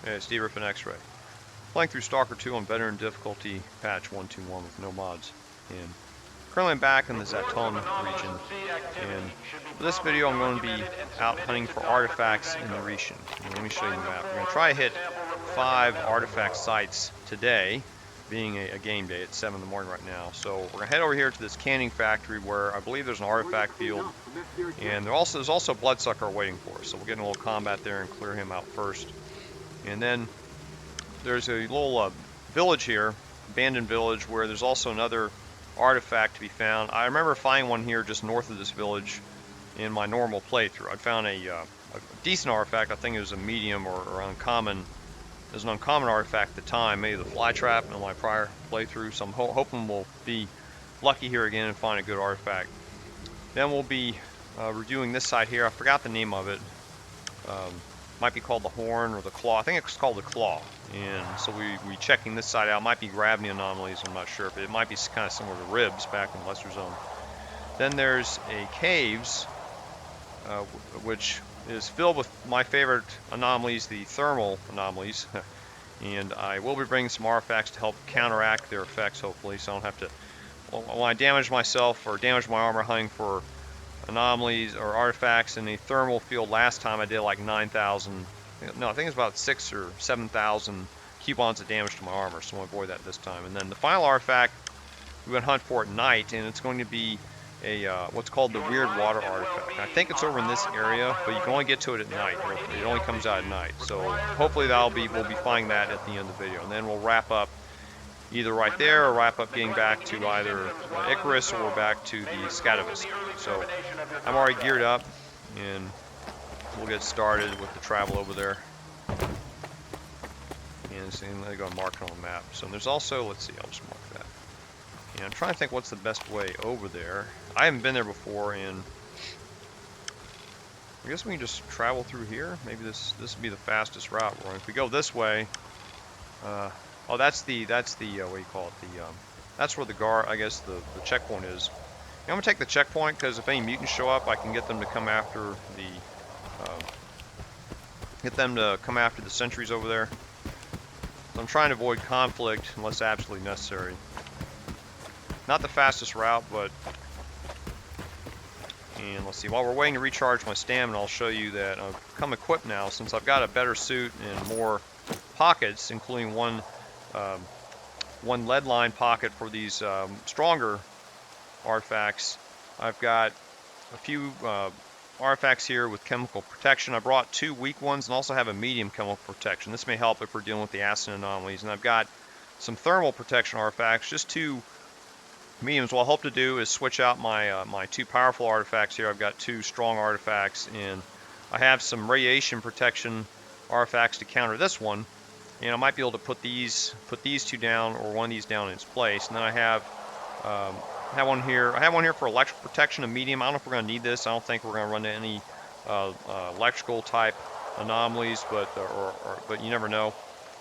Hey, it's D-Rip and X-Ray. Playing through Stalker 2 on veteran difficulty patch 121 with no mods. And currently I'm back in the Zaton region. And for this video I'm going to be out hunting for artifacts in the region. And let me show you the map. We're going to try to hit 5 artifact sites today, being a game day. It's 7 in the morning right now. So we're going to head over here to this canning factory where I believe there's an artifact field. And there's also a bloodsucker waiting for us. So we'll get in a little combat there and clear him out first. And then there's a little village here, abandoned village, where there's also another artifact to be found. I remember finding one here just north of this village in my normal playthrough. I found a decent artifact. I think it was a medium or uncommon. It was an uncommon artifact at the time, maybe the fly trap in my prior playthrough. So I'm hoping we'll be lucky here again and find a good artifact. Then we'll be reviewing this side here. I forgot the name of it. Might be called the Horn or the Claw. I think it's called the Claw. And so we checking this side out. Might be gravity anomalies, I'm not sure, but it might be kind of similar to Ribs back in the Lesser Zone. Then there's a caves, which is filled with my favorite anomalies, the thermal anomalies. And I will be bringing some artifacts to help counteract their effects, hopefully, so I don't have to, when I damage myself or damage my armor hunting for anomalies or artifacts in the thermal field last time, I did like 9,000, no, I think it's about 6,000 or 7,000 coupons of damage to my armor, so I'll avoid that this time. And then the final artifact we're going to hunt for at night, and it's going to be a what's called the Weird Water artifact. I think it's over in this area, but you can only get to it at night. It only comes out at night, so hopefully we'll be finding that at the end of the video, and then we'll wrap up either right there or wrap up getting back to either Icarus or back to the Scatavisk. So I'm already geared up and we'll get started with the travel over there. And so I'm going to mark it on the map. So there's also, let's see, I'll just mark that. And I'm trying to think what's the best way over there. I haven't been there before, and I guess we can just travel through here. Maybe this would be the fastest route. If we go this way, oh, that's the what do you call it? That's where the guard, I guess the checkpoint is. I'm gonna take the checkpoint because if any mutants show up, I can get them to come after the sentries over there. So I'm trying to avoid conflict unless absolutely necessary. Not the fastest route, but and let's see. While we're waiting to recharge my stamina, I'll show you that I've come equipped now since I've got a better suit and more pockets, including one lead line pocket for these stronger artifacts. I've got a few artifacts here with chemical protection. I brought 2 weak ones and also have a medium chemical protection. This may help if we're dealing with the acid anomalies. And I've got some thermal protection artifacts, just 2 mediums. What I hope to do is switch out my my 2 powerful artifacts here. I've got 2 strong artifacts, and I have some radiation protection artifacts to counter this one. And I might be able to put these 2 down or one of these down in its place. And then I have one here. I have one here for electrical protection, a medium. I don't know if we're going to need this. I don't think we're going to run into any electrical type anomalies, but you never know.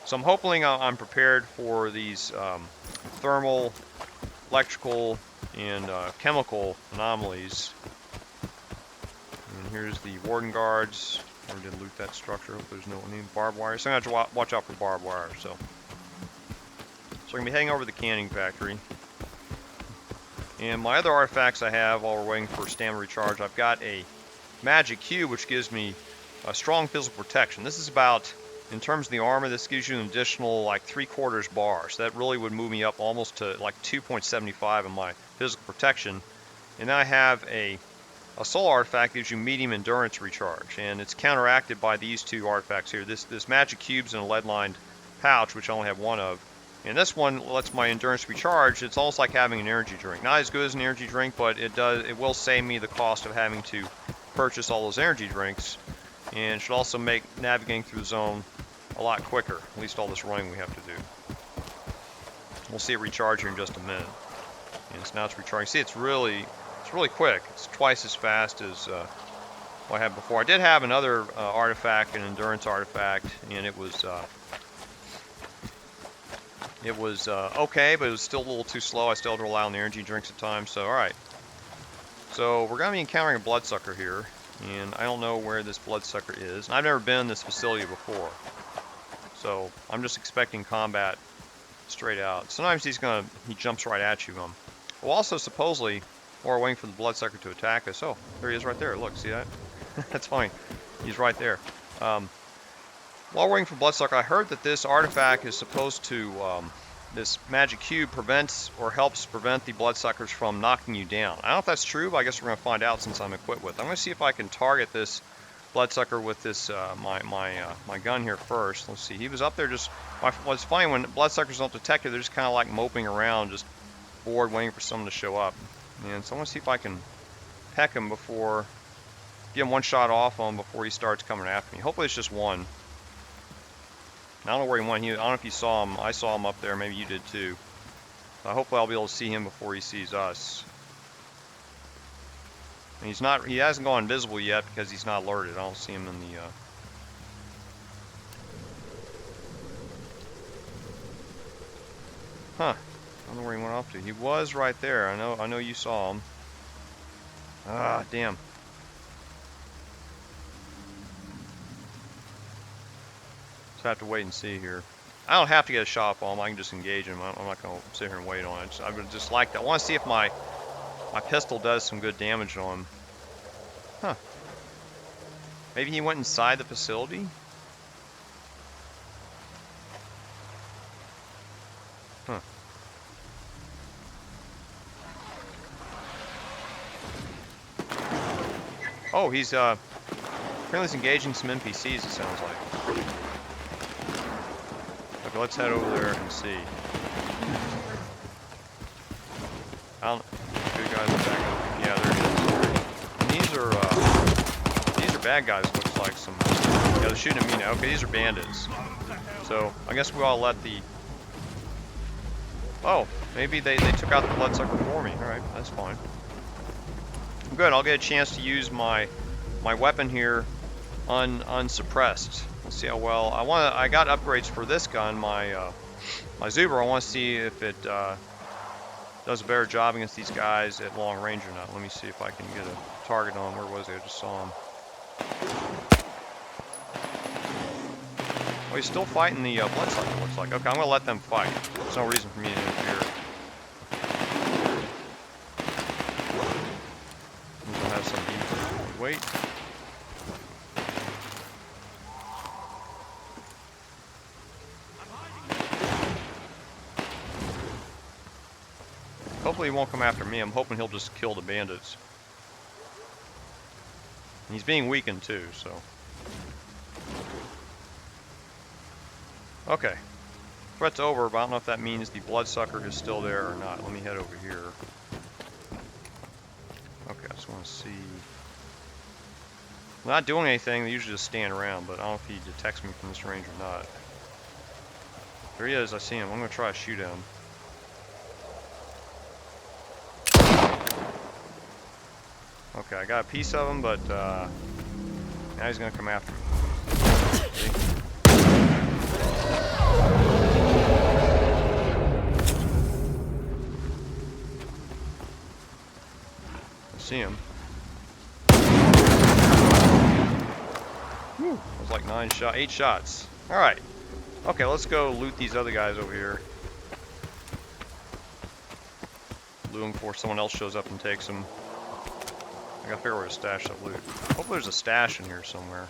So I'm hoping I'm prepared for these thermal, electrical, and chemical anomalies. And here's the warden guards. We didn't loot that structure. Hope there's no any barbed wire. So I'm going to have to watch out for barbed wire. So we're going to be heading over to the canning factory. And my other artifacts I have while we're waiting for stamina recharge, I've got a magic cube which gives me a strong physical protection. This is about, in terms of the armor, this gives you an additional like 3/4 bar. So that really would move me up almost to like 2.75 in my physical protection. And then I have a soul artifact gives you medium endurance recharge, and it's counteracted by these 2 artifacts here. This magic cube's in a lead-lined pouch, which I only have 1 of, and this one lets my endurance recharge. It's almost like having an energy drink. Not as good as an energy drink, but it will save me the cost of having to purchase all those energy drinks, and should also make navigating through the zone a lot quicker. At least all this running we have to do. We'll see it recharge here in just a minute. And so now it's recharging. See, it's really quick. It's twice as fast as what I had before. I did have another artifact, an endurance artifact, and it was okay, but it was still a little too slow. I still had to rely on the energy drinks at times. So alright. So we're going to be encountering a bloodsucker here, and I don't know where this bloodsucker is. I've never been in this facility before. So I'm just expecting combat straight out. Sometimes he jumps right at you. Well, also supposedly, while we're waiting for the bloodsucker to attack us. Oh, there he is right there. Look, see that? That's funny. He's right there. While we're waiting for bloodsucker, I heard that this artifact is supposed to, this magic cube prevents or helps prevent the bloodsuckers from knocking you down. I don't know if that's true, but I guess we're going to find out since I'm equipped with it. I'm going to see if I can target this bloodsucker with this my gun here first. Let's see. He was up there just. What's funny, when bloodsuckers don't detect it, they're just kind of like moping around, just bored, waiting for someone to show up. And so I want to see if I can peck him before, get him one shot off on him before he starts coming after me. Hopefully it's just one. I don't know where he went. I don't know if you saw him. I saw him up there. Maybe you did too. Hopefully I'll be able to see him before he sees us. And he's not. He hasn't gone invisible yet because he's not alerted. I don't see him in the. Huh. I don't know where he went off to. He was right there. I know you saw him. Ah, damn. Just have to wait and see here. I don't have to get a shot on him. I can just engage him. I'm not going to sit here and wait on it. I would just like that. I want to see if my pistol does some good damage on him. Huh. Maybe he went inside the facility? Huh. Oh, he's apparently he's engaging some NPCs, it sounds like. Okay, let's head over there and see. Good guys are back up. Yeah, there he is. And these are bad guys, looks like some. Yeah, they're shooting at me now. Okay, these are bandits. So I guess we all let the. Oh, maybe they took out the bloodsucker for me. All right, that's fine. Good, I'll get a chance to use my weapon here unsuppressed. Let's see how well I got upgrades for this gun, my Zuber. I want to see if it does a better job against these guys at long range or not. Let me see if I can get a target on. Where was he? I just saw him. Oh, he's still fighting the bloodsucker, looks like. Okay, I'm gonna let them fight. There's no reason for me to interfere. Wait. Hopefully he won't come after me. I'm hoping he'll just kill the bandits. And he's being weakened too, so. Okay. Threat's over, but I don't know if that means the bloodsucker is still there or not. Let me head over here. Okay, I just want to see. Not doing anything, they usually just stand around, but I don't know if he detects me from this range or not. There he is, I see him. I'm going to try to shoot him. Okay, I got a piece of him, but now he's going to come after me. See? I see him. Whew, that was like 8 shots. Alright. Okay, let's go loot these other guys over here. Loot them before someone else shows up and takes them. I gotta figure out where to stash that loot. Hopefully there's a stash in here somewhere.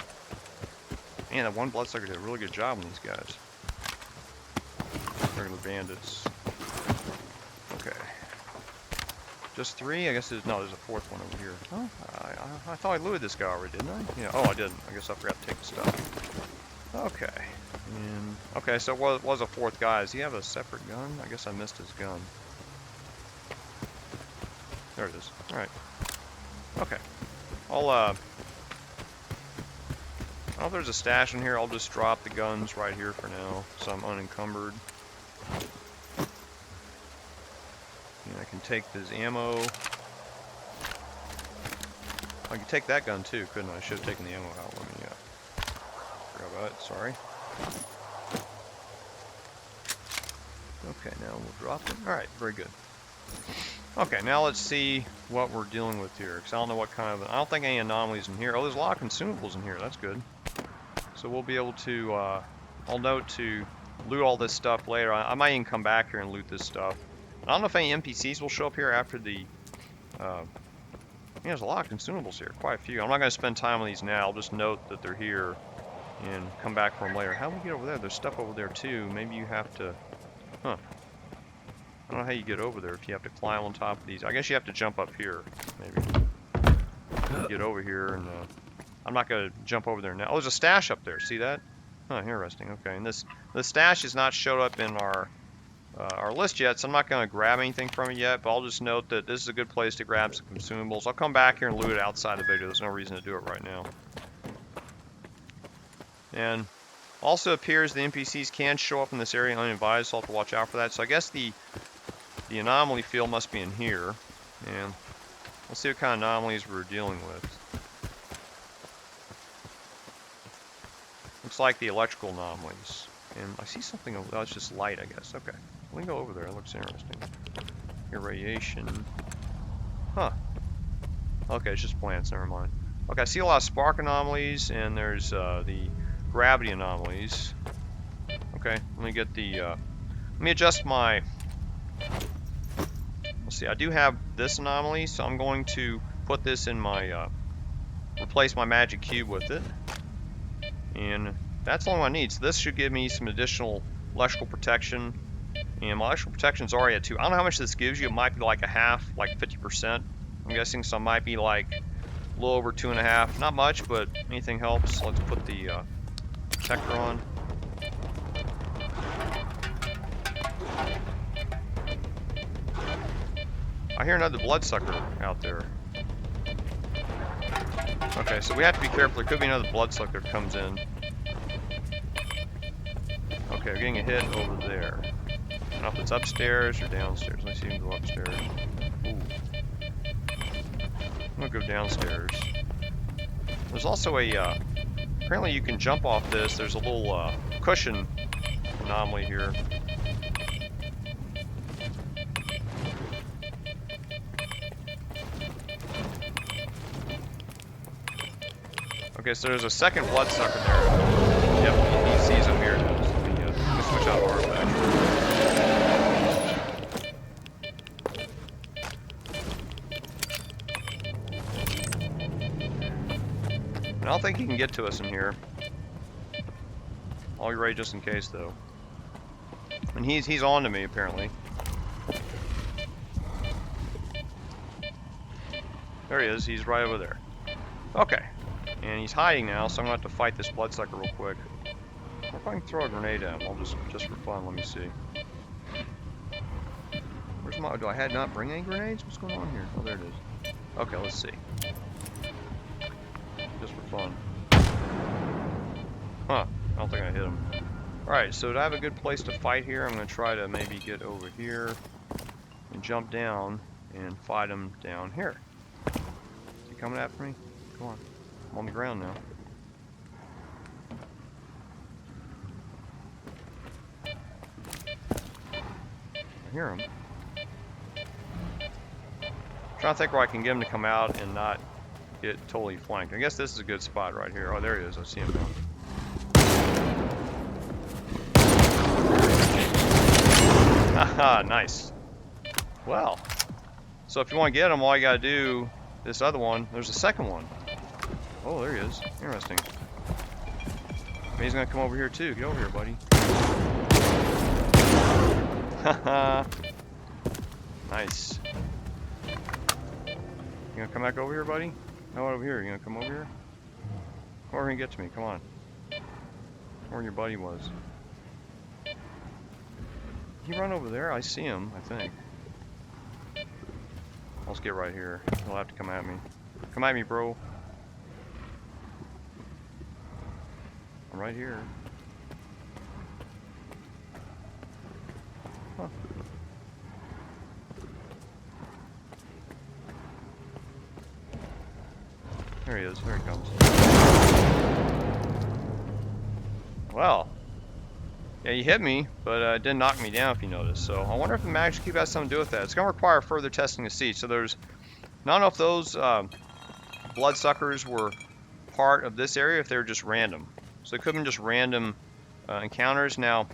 Man, that one bloodsucker did a really good job on these guys. Regular bandits. Okay. Just 3? I guess there's no. There's a 4th one over here. Oh, I thought I looted this guy already, didn't I? Yeah. Oh, I didn't. I guess I forgot to take the stuff. Okay. And okay, so it was a 4th guy. Does he have a separate gun? I guess I missed his gun. There it is. All right. Okay. I don't know if there's a stash in here. I'll just drop the guns right here for now, so I'm unencumbered. And I can take this ammo. I can take that gun too, couldn't I? I should have taken the ammo out. Let me grab that. Sorry. Okay, now we'll drop it. All right, very good. Okay, now let's see what we're dealing with here, because I don't know what kind of. I don't think any anomalies in here. Oh, there's a lot of consumables in here. That's good. So we'll be able to I'll note to loot all this stuff later. I might even come back here and loot this stuff. I don't know if any NPCs will show up here after the... there's a lot of consumables here, quite a few. I'm not going to spend time on these now. I'll just note that they're here and come back for them later. How do we get over there? There's stuff over there too. Maybe you have to... Huh. I don't know how you get over there. If you have to climb on top of these. I guess you have to jump up here, maybe. Get over here and... I'm not going to jump over there now. Oh, there's a stash up there. See that? Huh, interesting. Okay, and the stash has not showed up in our list yet, so I'm not going to grab anything from it yet, but I'll just note that this is a good place to grab some consumables. I'll come back here and loot it outside the video. There's no reason to do it right now. And also appears the NPCs can show up in this area uninvited, so I'll have to watch out for that. So I guess the anomaly field must be in here, and let's see what kind of anomalies we're dealing with. Looks like the electrical anomalies. And I see something over there. Oh, it's just light, I guess. Okay. We can go over there. It looks interesting. Irradiation. Huh. Okay, it's just plants. Never mind. Okay, I see a lot of spark anomalies, and there's the gravity anomalies. Okay, let me get the... let me adjust my... Let's see, I do have this anomaly, so I'm going to put this in my... replace my magic cube with it. And that's the only one I need. So this should give me some additional electrical protection. And my electrical protection is already at 2. I don't know how much this gives you. It might be like a half, like 50%. I'm guessing, so it might be like a little over 2.5. Not much, but anything helps. Let's put the protector on. I hear another bloodsucker out there. Okay, so we have to be careful. There could be another bloodsucker that comes in. Okay, we're getting a hit over there. I don't know if it's upstairs or downstairs. Let me see him go upstairs. Ooh. I'm gonna go downstairs. There's also a, apparently you can jump off this. There's a little cushion anomaly here. Okay, so there's a second bloodsucker there. Yep, he sees him here. Let me switch out Harp actually. I don't think he can get to us in here. I'll be ready just in case, though. And he's on to me apparently. There he is. He's right over there. Okay. And he's hiding now, so I'm going to have to fight this bloodsucker real quick. Or if I can throw a grenade at him, I'll just for fun, let me see. Where's my... Do I not bring any grenades? What's going on here? Oh, there it is. Okay, let's see. Just for fun. Huh. I don't think I hit him. Alright, so to have a good place to fight here, I'm going to try to maybe get over here and jump down and fight him down here. Is he coming after me? Come on. I'm on the ground now. I hear him. Trying to think where I can get him to come out and not get totally flanked. I guess this is a good spot right here. Oh, there he is. I see him now. Haha, nice. Well, so if you want to get him, all you got to do, this other one, there's a second one. Oh, there he is. Interesting. Maybe he's gonna come over here too. Get over here, buddy. Haha. Nice. You gonna come back over here, buddy? How about over here? You gonna come over here? Come over here and get to me. Come on. Where your buddy was. He run over there? I see him, I think. Let's get right here. He'll have to come at me. Come at me, bro. I'm right here. Huh. There he is. There he comes. Well. Yeah, he hit me, but it didn't knock me down if you notice. So I wonder if the magic cube has something to do with that. It's going to require further testing to see. So there's... I don't know if those bloodsuckers were part of this area, if they were just random. So they could have been just random encounters. Now,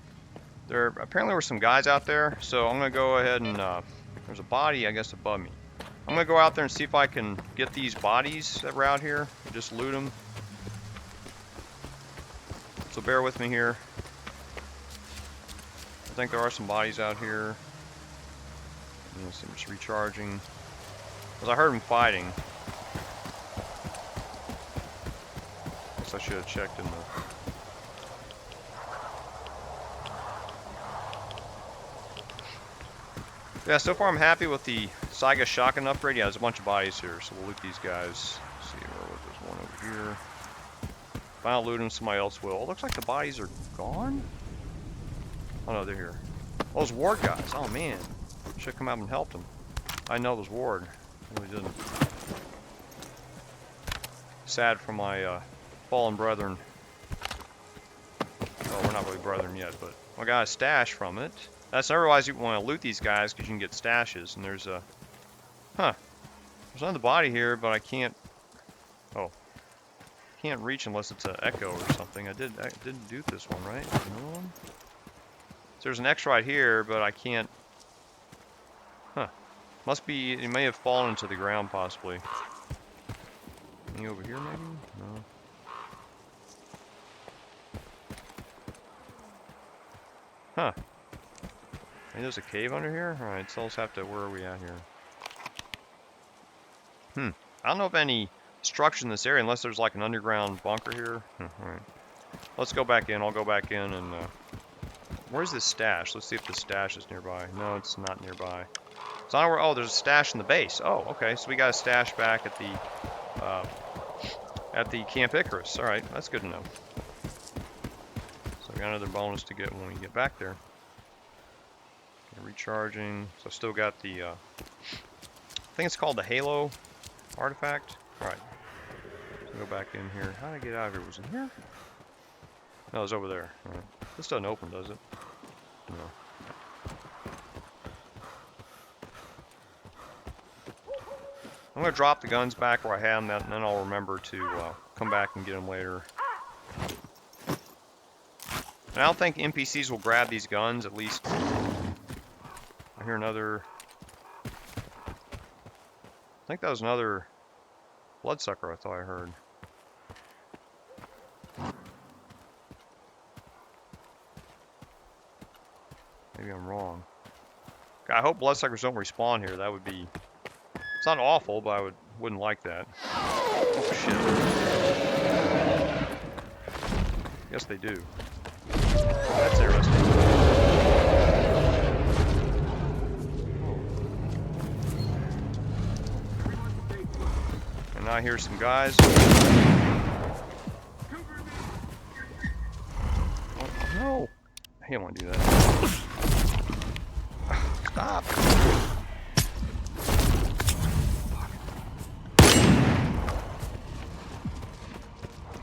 there apparently were some guys out there, so I'm going to go ahead and, there's a body, I guess, above me. I'm going to go out there and see if I can get these bodies that were out here, just loot them. So bear with me here. I think there are some bodies out here. I'm just recharging. Because I heard them fighting. Guess I should have checked in the... Yeah, so far I'm happy with the Saiga shotgun upgrade. Yeah, there's a bunch of bodies here, so we'll loot these guys. Let's see, there's one over here. If I don't loot them, somebody else will. It looks like the bodies are gone? Oh no, they're here. Oh, those ward guys. Oh man. Should have come out and helped them. I know those ward. Really didn't. Sad for my fallen brethren. Oh, we're not really brethren yet, but I got a stash from it. That's otherwise you want to loot these guys because you can get stashes. And there's a... Huh. There's another body here, but I can't... Oh. Can't reach unless it's an echo or something. I didn't do this one, right? Another one? So there's an X right here, but I can't... Huh. Must be... It may have fallen into the ground, possibly. Any over here, maybe? No. Huh. Maybe there's a cave under here? Alright, so let's have to... Where are we at here? I don't know of any structure in this area unless there's like an underground bunker here. Alright. Let's go back in. I'll go back in and... Where's this stash? Let's see if the stash is nearby. No, it's not nearby. So I don't know where... Oh, there's a stash in the base. Oh, okay. So we got a stash back at the Camp Icarus. Alright, that's good to know. So we got another bonus to get when we get back there. Recharging. So still got the I think it's called the Halo artifact. Alright. So go back in here. How did I get out of here? Was it here? No, it was over there. Alright. This doesn't open, does it? No. I'm gonna drop the guns back where I had them, and then I'll remember to come back and get them later. And I don't think NPCs will grab these guns, at least. I hear another... I think that was another bloodsucker I thought I heard. Maybe I'm wrong. I hope bloodsuckers don't respawn here. That would be... It's not awful, but I wouldn't like that. Oh shit. Yes, they do. That's interesting. And now here's some guys. Oh, no! I don't want to do that. Stop!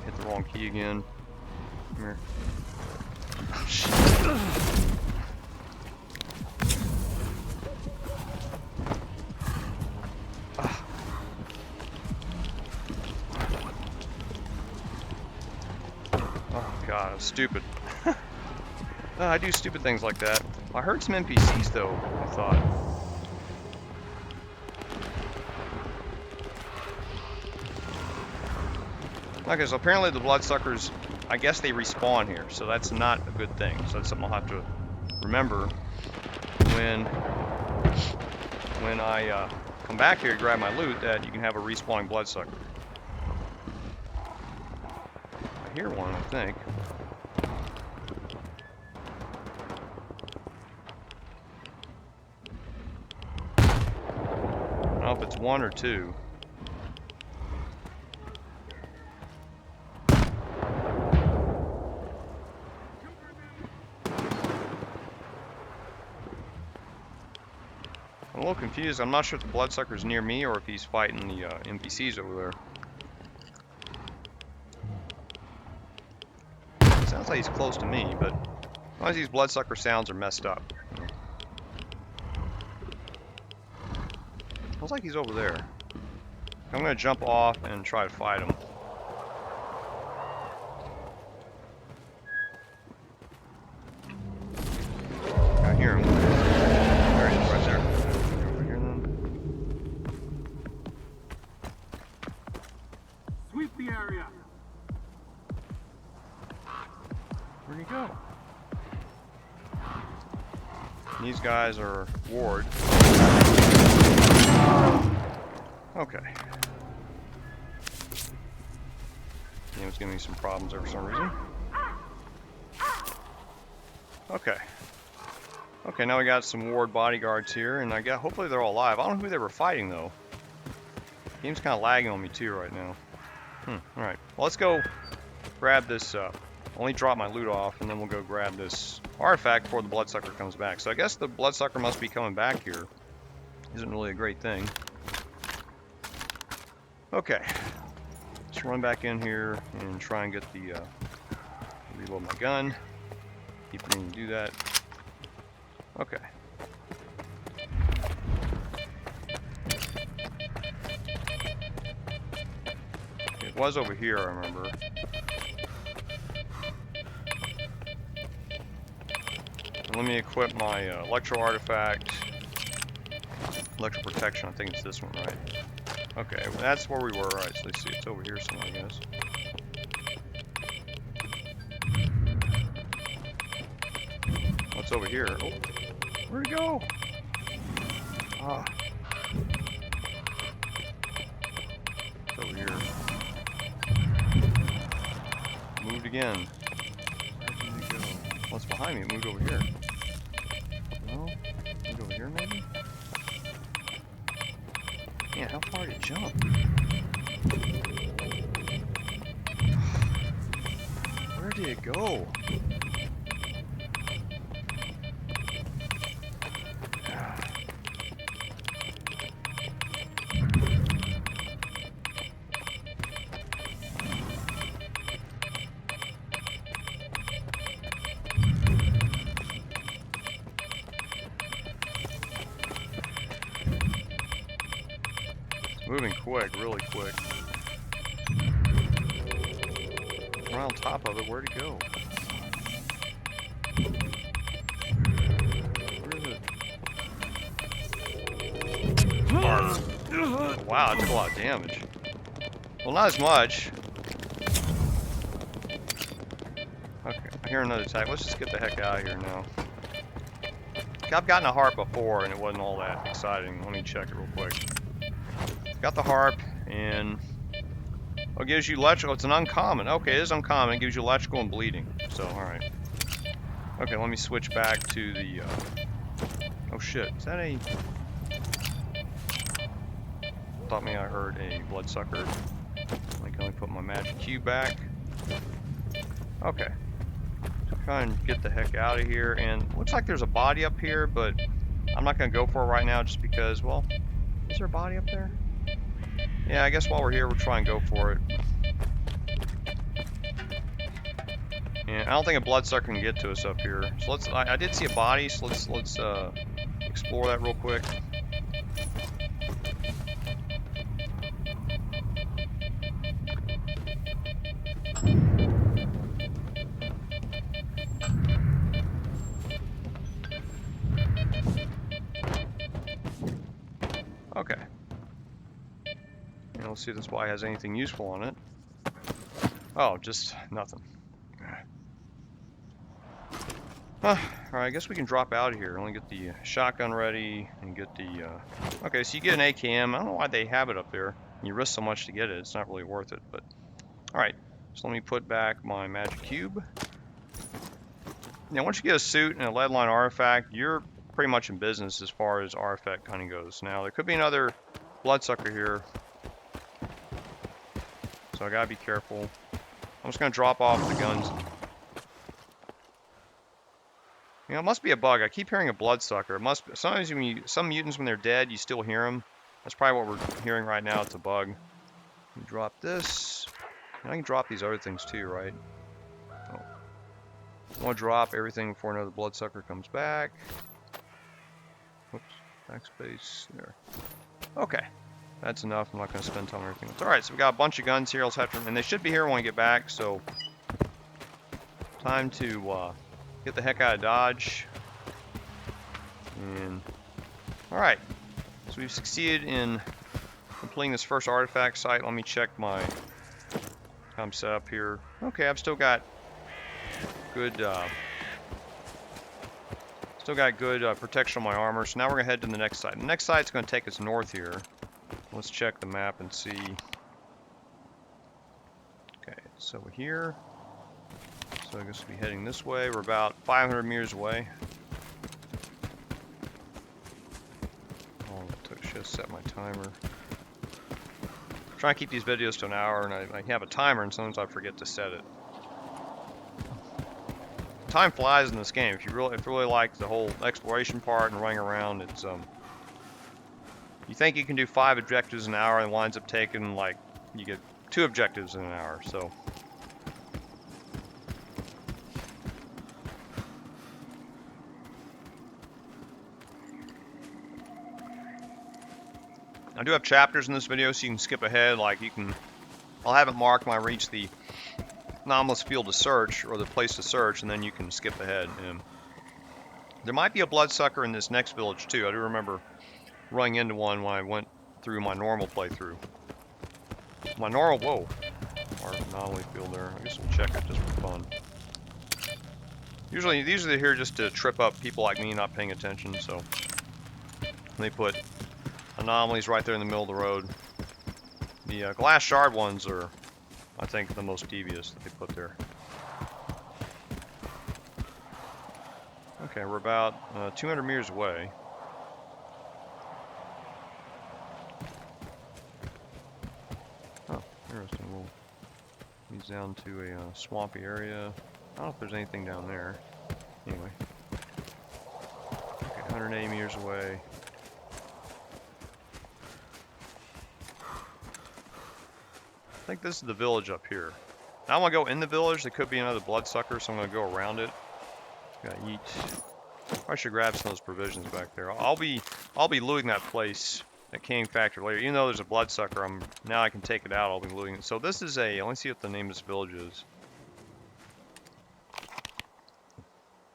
Hit the wrong key again. Come here. Oh, shit. Oh god, stupid. I do stupid things like that. I heard some NPCs though, I thought. Okay, so apparently the bloodsuckers, I guess they respawn here, so that's not a good thing. So that's something I'll have to remember when I come back here to grab my loot, that you can have a respawning bloodsucker. I hear one, I think. I don't know if it's one or two. I'm a little confused. I'm not sure if the bloodsucker's near me or if he's fighting the NPCs over there. It sounds like he's close to me, but as long as these bloodsucker sounds are messed up. Sounds like he's over there. I'm gonna jump off and try to fight him. go? These guys are ward. Okay. Game's giving me some problems there for some reason. Okay. Okay, now we got some ward bodyguards here, and hopefully they're all alive. I don't know who they were fighting though. Game's kind of lagging on me too right now. Alright. Well, let's go grab this, only drop my loot off, and then we'll go grab this artifact before the bloodsucker comes back. So I guess the bloodsucker must be coming back here. Isn't really a great thing. Okay. Let's run back in here and try and get the, reload my gun. Keep meaning to do that. Okay. It was over here, I remember. And let me equip my electro artifact. Electro protection, I think it's this one, right? Okay, well, that's where we were. Alright, so let's see, it's over here somewhere, I guess. What's over here? Oh, where'd it go? Ah. It's over here. Moved again. Where did it go? What's behind me? It moved over here. No? Moved over here, maybe? Man, how far did it jump? Where did it go? Moving quick, really quick. Right on top of it, where'd it go? Where is it? Harp. Oh, wow, that took a lot of damage. Well, not as much. Okay, I hear another attack. Let's just get the heck out of here now. I've gotten a harp before and it wasn't all that exciting. Let me check it real quick. Got the harp, and it gives you electrical. It's an uncommon. Okay, it is uncommon. It gives you electrical and bleeding. So, alright. Okay, let me switch back to the, oh shit, is that a... Thought maybe I heard a bloodsucker. Let me put my magic cube back. Okay. Try and get the heck out of here, and looks like there's a body up here, but I'm not going to go for it right now just because, well, is there a body up there? Yeah, I guess while we're here, we'll try and go for it. And I don't think a bloodsucker can get to us up here. So let's. I did see a body, so let's explore that real quick. Okay. And we'll see if this Y has anything useful on it. Oh, just nothing. Alright, I guess we can drop out of here. Only get the shotgun ready and get the... Okay, so you get an AKM. I don't know why they have it up there. You risk so much to get it. It's not really worth it, but... Alright, so let me put back my magic cube. Now, once you get a suit and a lead line artifact, you're pretty much in business as far as artifact hunting goes. Now, there could be another bloodsucker here, so I gotta be careful. I'm just gonna drop off the guns. You know, it must be a bug. I keep hearing a bloodsucker. It must be. Sometimes when some mutants, when they're dead, you still hear them. That's probably what we're hearing right now. It's a bug. Let me drop this. And I can drop these other things too, right? Oh. I want to drop everything before another bloodsucker comes back. Whoops. Backspace. There. Okay. That's enough. I'm not going to spend time on everything. It's alright, so we got a bunch of guns here. Let's have to, and they should be here when we get back, so time to get the heck out of Dodge. And alright. So we've succeeded in completing this first artifact site. Let me check my how I'm set up here. Okay, I've still got good, protection on my armor. So now we're gonna head to the next site. The next site's gonna take us north here. Let's check the map and see. Okay, so we're here. So I guess we'll be heading this way. We're about 500 meters away. Oh, I should have set my timer. I'm trying to keep these videos to an hour, and I have a timer, and sometimes I forget to set it. Time flies in this game. If you really like the whole exploration part and running around, it's you think you can do 5 objectives in an hour, and it winds up taking like you get 2 objectives in an hour. So. I do have chapters in this video, so you can skip ahead. Like I'll have it marked when I reach the anomalous field to search, or the place to search, and then you can skip ahead. And there might be a bloodsucker in this next village too. I do remember running into one when I went through my normal playthrough. My normal, our anomaly field there. I guess we'll check it just for fun. Usually these are here just to trip up people like me not paying attention, so they put anomalies right there in the middle of the road. The glass shard ones are, I think, the most devious that they put there. Okay, we're about 200 meters away. Oh, interesting. We'll lead down to a swampy area. I don't know if there's anything down there. Anyway. Okay, 180 meters away. I think this is the village up here. Now I want to go in the village. There could be another bloodsucker, so I'm going to go around it. Gotta eat. I should grab some of those provisions back there. I'll be looting that place, that canning factory later. Even though there's a bloodsucker, now I can take it out. I'll be looting it. So this is a. Let me see what the name of this village is.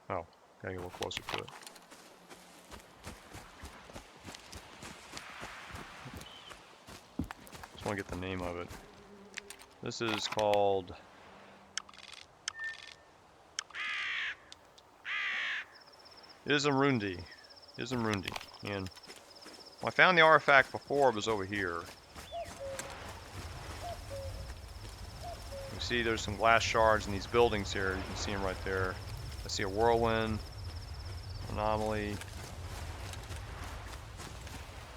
Oh, gotta get a little closer to it. Just want to get the name of it. This is called Izumrudne. And I found the artifact before. It was over here. You see there's some glass shards in these buildings here. You can see them right there. I see a whirlwind, anomaly.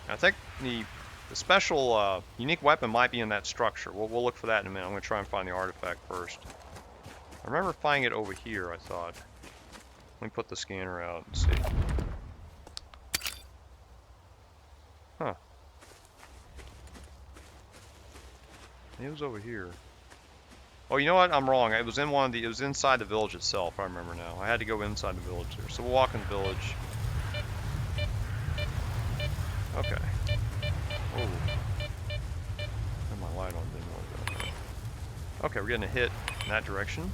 I think the special unique weapon might be in that structure. We'll look for that in a minute. I'm going to try and find the artifact first. I remember finding it over here, I thought. Let me put the scanner out and see. Huh. It was over here. Oh, you know what? I'm wrong. It was in one of the. It was inside the village itself. I remember now. I had to go inside the village there. So we'll walk in the village. Okay. Oh. Turn my light on, didn't work. Okay, we're getting a hit in that direction.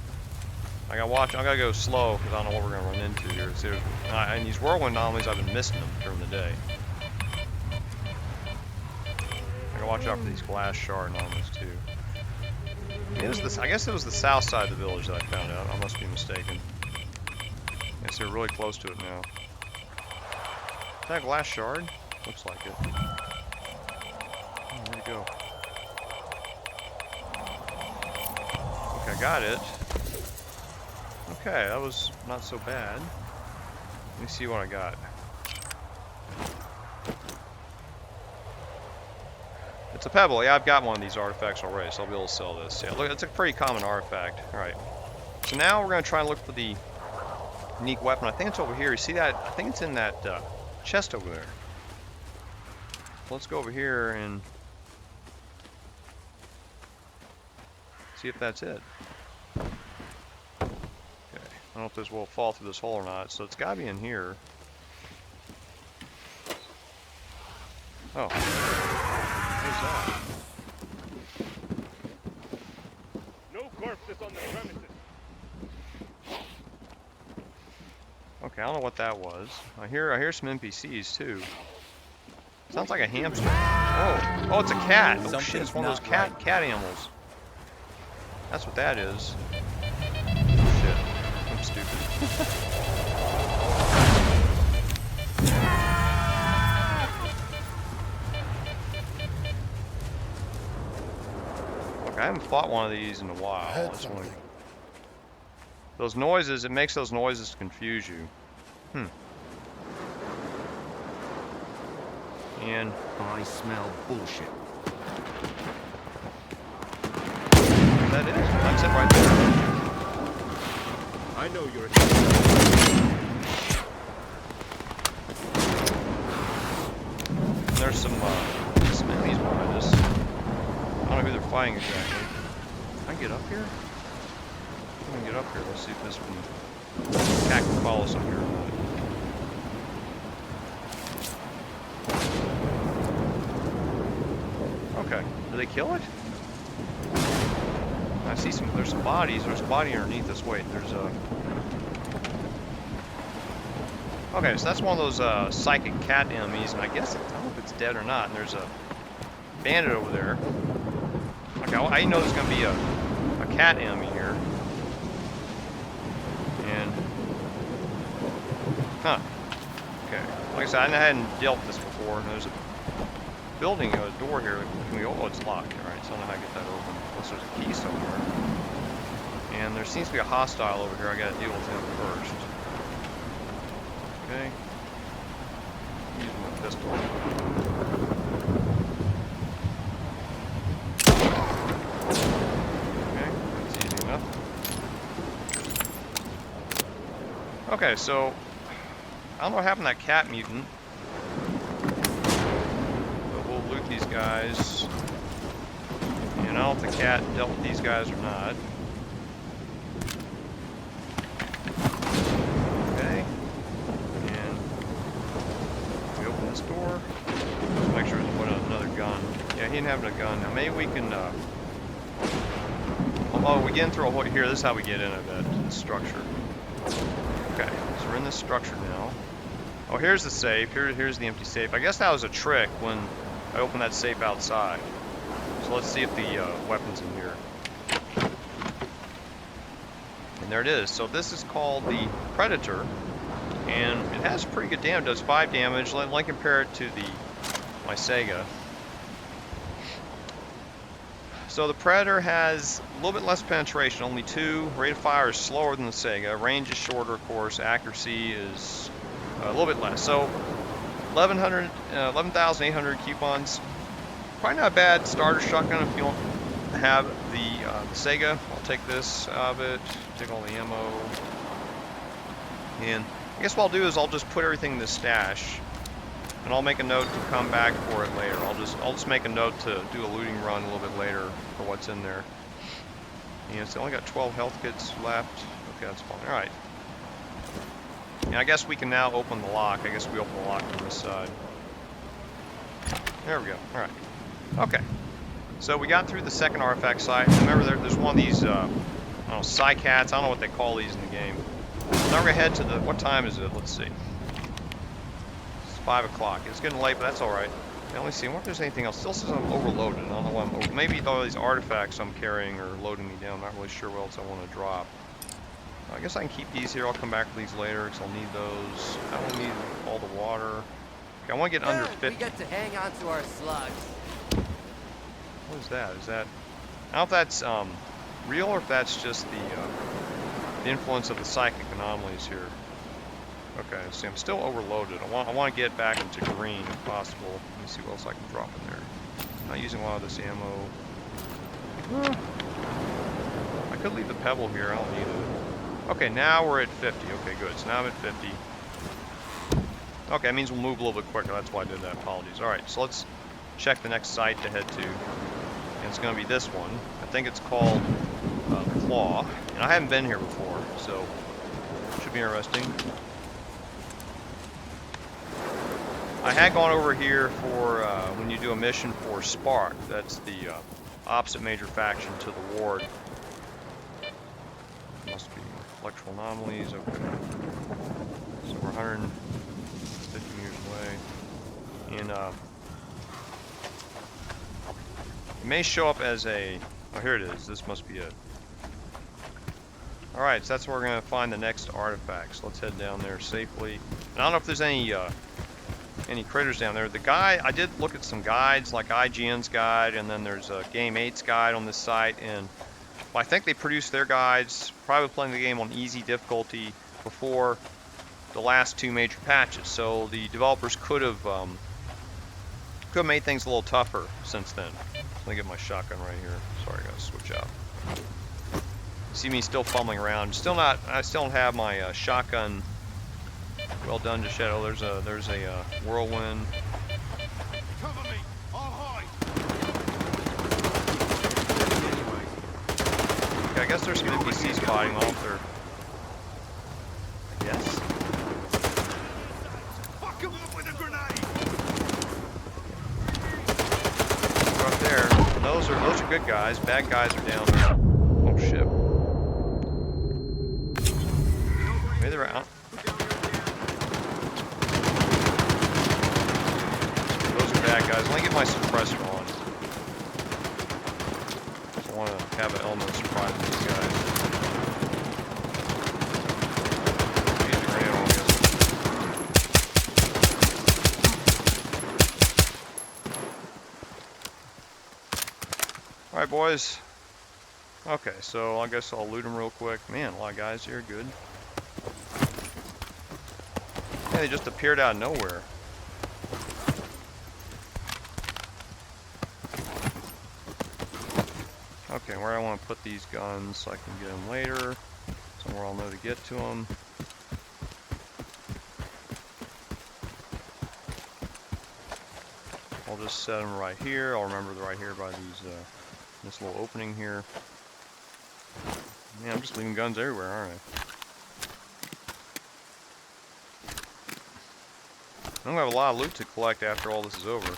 I gotta go slow because I don't know what we're gonna run into here. So, and these whirlwind anomalies, I've been missing them during the day. I gotta watch out for these glass shard anomalies too. I guess it was the south side of the village that I found out. I must be mistaken. I guess they're really close to it now. Is that a glass shard? Looks like it. Where'd it go? Okay, I got it. Okay, that was not so bad. Let me see what I got. It's a pebble. Yeah, I've got one of these artifacts already, so I'll be able to sell this. Yeah, look, it's a pretty common artifact. Alright. So now we're going to try and look for the unique weapon. I think it's over here. You see that? I think it's in that chest over there. Let's go over here and see if that's it. Okay. I don't know if this will fall through this hole or not, so it's got to be in here. Oh. What's that? No corpses on the premises. Okay, I don't know what that was. I hear some NPCs too. Sounds like a hamster. Oh, oh, it's a cat. Oh shit, it's one of those cat animals. That's what that is. Shit. I haven't fought one of these in a while. I just wanna... Those noises, it makes those noises confuse you. And I smell bullshit. that is. That's it right there. I know you're a There's some enemies behind us. I don't know who they're fighting exactly. Can I get up here? I can get up here. Let's see if this one cat can follow us up here. Okay. Did they kill it? I see some. There's some bodies. There's a body underneath us. Wait. There's a. Okay, so that's one of those psychic cat enemies, and I guess I don't know if it's dead or not. And there's a bandit over there. Okay, I know there's gonna be a cat enemy here. And okay. Like I said, I hadn't dealt with this before. And there's a building, a door here. Can we? Oh, it's locked. All right, so I don't know how to get that open. Unless there's a key somewhere. And there seems to be a hostile over here. I got to deal with him first. Okay. Using my pistol. Okay, that's easy enough. Okay, so I don't know what happened to that cat mutant. But we'll loot these guys. And I don't know if the cat dealt with these guys or not. Okay. And we open this door. Let's make sure there's another gun. Yeah, he didn't have a gun. Now maybe we can oh, we get in through a hole here. This is how we get in, I bet, to the structure. Okay, so we're in this structure now. Oh, here's the safe. Here's the empty safe. I guess that was a trick when I opened that safe outside. So let's see if the weapon's in here. And there it is. So this is called the Predator, and it has pretty good damage. It does 5 damage. Let me compare it to my Sega. So the Predator has a little bit less penetration, only 2. Rate of fire is slower than the Sega. Range is shorter, of course. Accuracy is a little bit less. So 11,800 coupons. Probably not a bad starter shotgun if you don't have the Sega. I'll take this out of it, take all the ammo. And I guess what I'll do is I'll just put everything in the stash. And I'll make a note to come back for it later. I'll just make a note to do a looting run a little bit later for what's in there. And so I only got 12 health kits left. Okay, that's fine. Alright. And I guess we can now open the lock. I guess we open the lock from this side. There we go. Alright. Okay. So we got through the second artifact site. Remember there's one of these I don't know, psi-cats. I don't know what they call these in the game. Now we're gonna head to the, what time is it? Let's see. 5 o'clock. It's getting late, but that's alright. Let me see. I wonder if there's anything else. Still says I'm overloaded. I don't know why I'm over. Maybe all these artifacts I'm carrying are loading me down. I'm not really sure what else I want to drop. I guess I can keep these here. I'll come back to these later because I'll need those. I don't need all the water. Okay, I want to get under 50. We get to hang on to our slugs. What is that? Is that... I don't know if that's real or if that's just the influence of the psychic anomalies here. Okay, see, I'm still overloaded. I want to get back into green if possible. Let me see what else I can drop in there. I'm not using a lot of this ammo. I could leave the Pebble here. I don't need it. Okay, now we're at 50. Okay, good. So now I'm at 50. Okay, that means we'll move a little bit quicker. That's why I did that. Apologies. Alright, so let's check the next site to head to. And it's going to be this one. I think it's called Claw. And I haven't been here before, so it should be interesting. I had gone over here for when you do a mission for Spark. That's the opposite major faction to the Ward. Must be electro anomalies. Okay. So we're 150 meters away. And it may show up as a... Oh, here it is. This must be it. Alright, so that's where we're going to find the next artifacts. Let's head down there safely. And I don't know if there's any critters down there. The guy, I did look at some guides, like IGN's guide, and then there's a Game8's guide on this site, and I think they produced their guides, probably playing the game on easy difficulty before the last two major patches. So the developers could have made things a little tougher since then. Let me get my shotgun right here. Sorry, I gotta switch out. See me still fumbling around. I still don't have my shotgun well done just yet. Oh, there's a whirlwind. Cover me! I'll hide! Okay, I guess there's some NPCs fighting off there. Yes. Fuck him up with a grenade! Right there. Those are good guys. Bad guys are down there. Oh shit. Maybe they're out. Those are bad guys. Let me get my suppressor on. I want to have an element of surprise with these guys. Use a grenade on this. Alright, boys. Okay, so I guess I'll loot them real quick. Man, a lot of guys here. Good. Yeah, they just appeared out of nowhere. Okay, where I want to put these guns so I can get them later. Somewhere I'll know to get to them. I'll just set them right here. I'll remember they're right here by these, this little opening here. Man, I'm just leaving guns everywhere, aren't I? I'm gonna have a lot of loot to collect after all this is over.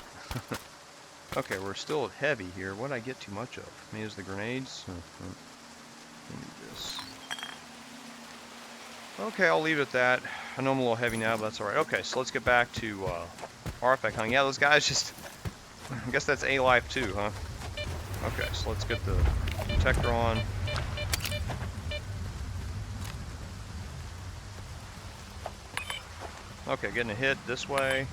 Okay, we're still at heavy here. What did I get too much of? Maybe it's the grenades? This. Okay, I'll leave it at that. I know I'm a little heavy now, but that's alright. Okay, so let's get back to artifact hunting. Yeah, those guys just... I guess that's A life too, huh? Okay, so let's get the detector on. Okay, getting a hit this way.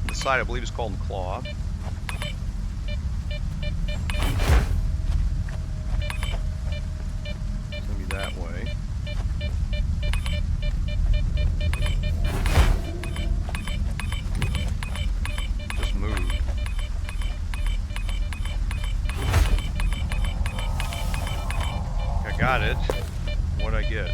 This side, I believe, is called the claw. It's gonna be that way. Just move. I got it. What'd I get?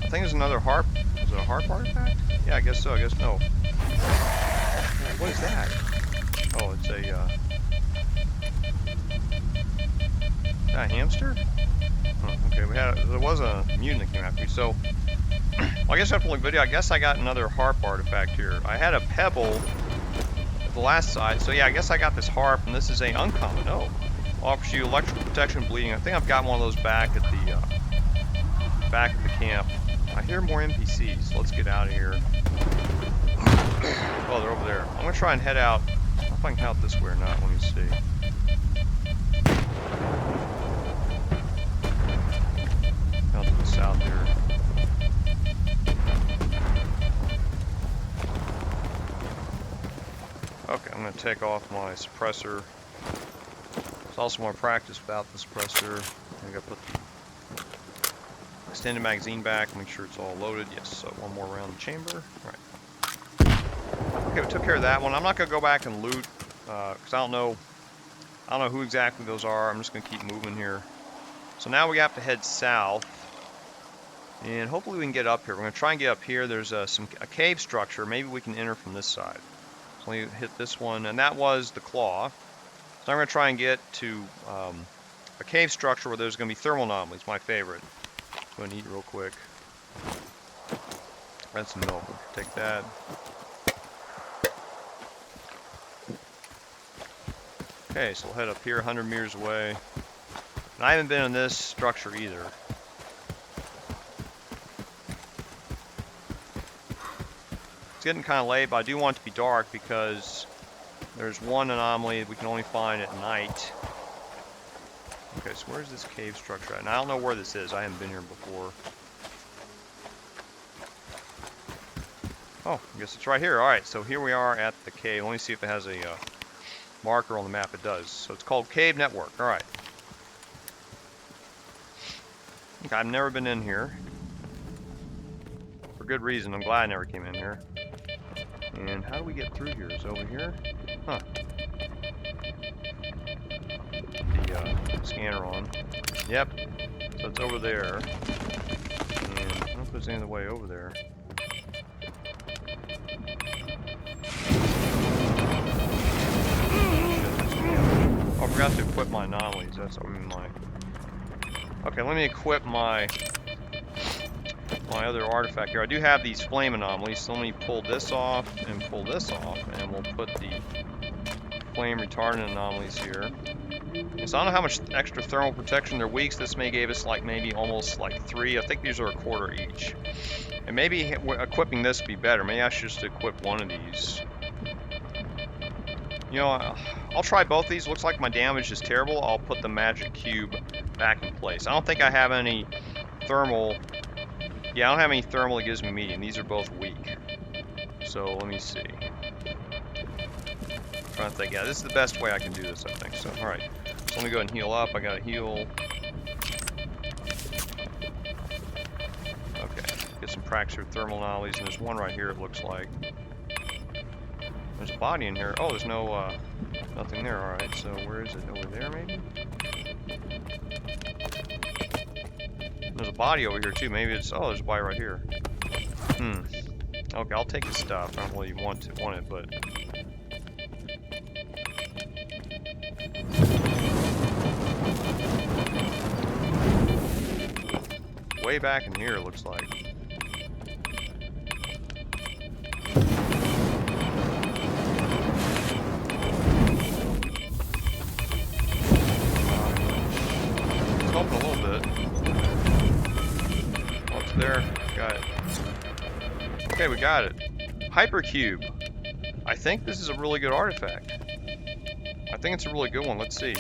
I think there's another harp. Is it a harp artifact? Yeah, I guess so. I guess no. What is that? Oh, it's a is that a hamster? Oh, okay, there was a mutant that came after me. So, well, I guess after the video, I guess I got another harp artifact here. I had a pebble at the last side, so yeah, I guess I got this harp, and this is a uncommon. Oh, offers you electrical protection, bleeding. I think I've got one of those back at the camp. I hear more NPCs. Let's get out of here. Oh, they're over there. I'm gonna try and head out. I don't know if I can head out this way or not. Let me see. Out to the south here. Okay, I'm gonna take off my suppressor. It's also more practice without the suppressor. I gotta put the extended magazine back, make sure it's all loaded. Yes, so one more round in the chamber. All right. Okay, we took care of that one. I'm not gonna go back and loot because I don't know who exactly those are. I'm just gonna keep moving here. So now we have to head south, and hopefully we can get up here. We're gonna try and get up here. There's a cave structure. Maybe we can enter from this side. So let me hit this one, and that was the claw. So I'm gonna try and get to a cave structure where there's gonna be thermal anomalies. My favorite. Go and eat real quick. Add some milk. Take that. Okay, so we'll head up here 100 meters away. And I haven't been in this structure either. It's getting kind of late, but I do want it to be dark because there's one anomaly that we can only find at night. Okay, so where's this cave structure at? And I don't know where this is. I haven't been here before. Oh, I guess it's right here. Alright, so here we are at the cave. Let me see if it has a marker on the map. It does. So it's called Cave Network. Alright. Okay, I've never been in here. For good reason. I'm glad I never came in here. And how do we get through here? Is it over here? Huh. The scanner on. Yep. So it's over there. And I don't know if there's any other way over there. Oh, I forgot to equip my anomalies. That's what I mean, my... Okay, let me equip my other artifact here. I do have these flame anomalies, so let me pull this off and pull this off, and we'll put the flame retardant anomalies here. And so I don't know how much extra thermal protection they're weak. This may give us like maybe almost like 3. I think these are a quarter each. And maybe equipping this would be better. Maybe I should just equip one of these. You know, I'll try both these. Looks like my damage is terrible. I'll put the magic cube back in place. I don't think I have any thermal. Yeah, I don't have any thermal that gives me medium. These are both weak. So let me see. I'm trying to think. Yeah, this is the best way I can do this, I think. So, alright. So let me go ahead and heal up. I gotta heal. Okay. Get some cracks through thermal anomalies. And there's one right here, it looks like. There's a body in here. Oh, there's no, nothing there. Alright, so where is it? Over there, maybe? There's a body over here, too. Maybe it's... Oh, there's a body right here. Okay, I'll take the stuff. I don't really want it, but... Way back in here, it looks like. It's helping a little bit. What's there? Got it. Okay, we got it. Hypercube. I think this is a really good artifact. I think it's a really good one. Let's see.